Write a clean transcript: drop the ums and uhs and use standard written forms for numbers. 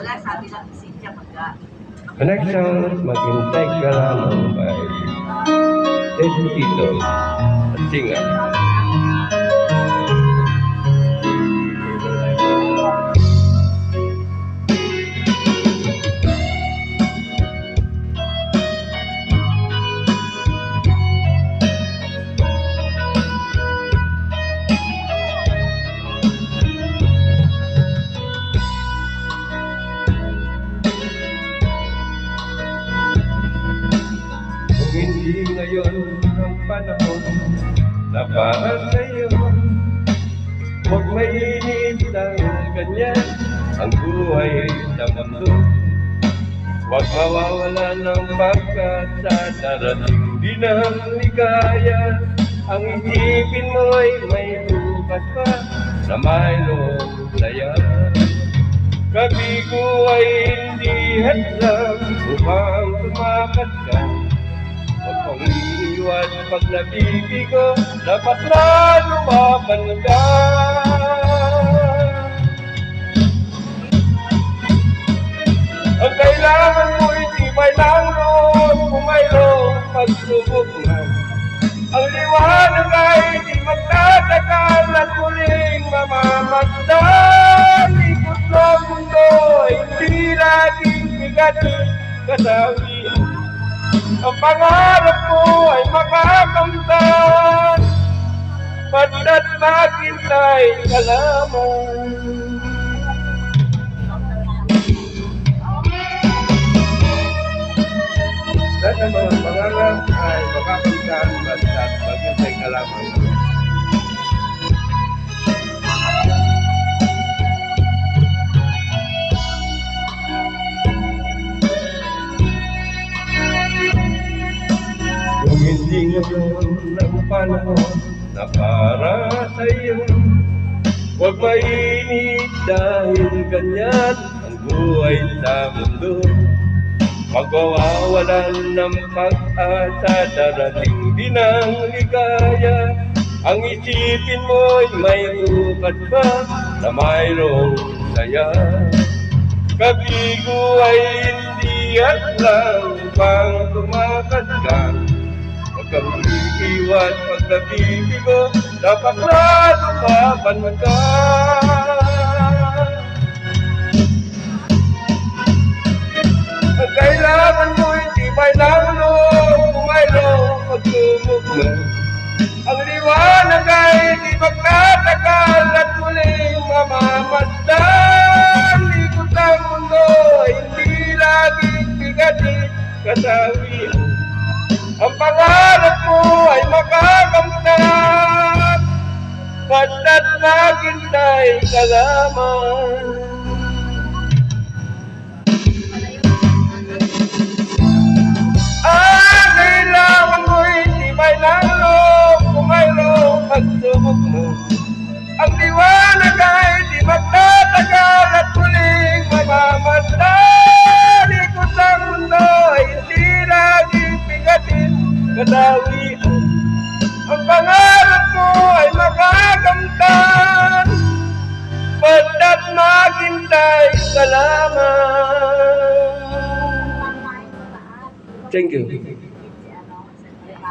Wala, sabi lang si Cynthia pagka. Connection, maghintay ka lamang by Ted Tito at Singa. Hindi ngayon ang panahon na para sa'yo. Huwag mainit ng ganyan ang buhay sa mundo. Huwag mawawala ng pagkat sa darating din ang ligaya. Ang isipin mo'y may bukas pa na mayroong saya. Gabi ko ay hindi hadlang upang tumakas ka. Huwag kang iiwan pag nabibigo, dapat na lumaban ka. Ang kailangan mo'y tibay ng loob, kung mayroong pagsubok na. Ang liwanag ay di magtatagal at muling mamamasdan. Ikot ng mundo ay hindi laging bigatin kasawian. Ang pangarap mo ay makakamtan, pagkat maghintay ka lamang. Lahat ng mga pangarap ay makakamtan, pagkat maghintay ka lamang. Kung hindi ngayon ang panahon na para sa'yo, huwag mainit dahil ganyan ang buhay sa mundo. Magwawalan ng pag-asa, darating din ang ligaya. Ang isipin mo'y may bukas pa na mayroong saya. Kabigo ay hindi at lang upang tumakas ka. Huwag kang iiwan pag nabibigo, dapat na lumaban ka. Ang kailangan mo'y tibay ng loob, kung mayroong pagsubok mo. Ang liwanag ay di magtatagal at muling mamamasdan. Ikot ang mundo ay hindi laging bigatin kasawian. Ang pangarap mo ay makakamtan, pagkat maghintay ka lamang. Ang kailangan mo'y tibay ng loob, kung mayroong pagsubok mo. Ang liwanag ay di magtatagal at muling mamamasdan. Ikot ang mundo ay hindi laging bigatin kasawian. Ang pangarap mo ay makakamtan, pagkat maghintay ka lamang. Thank you.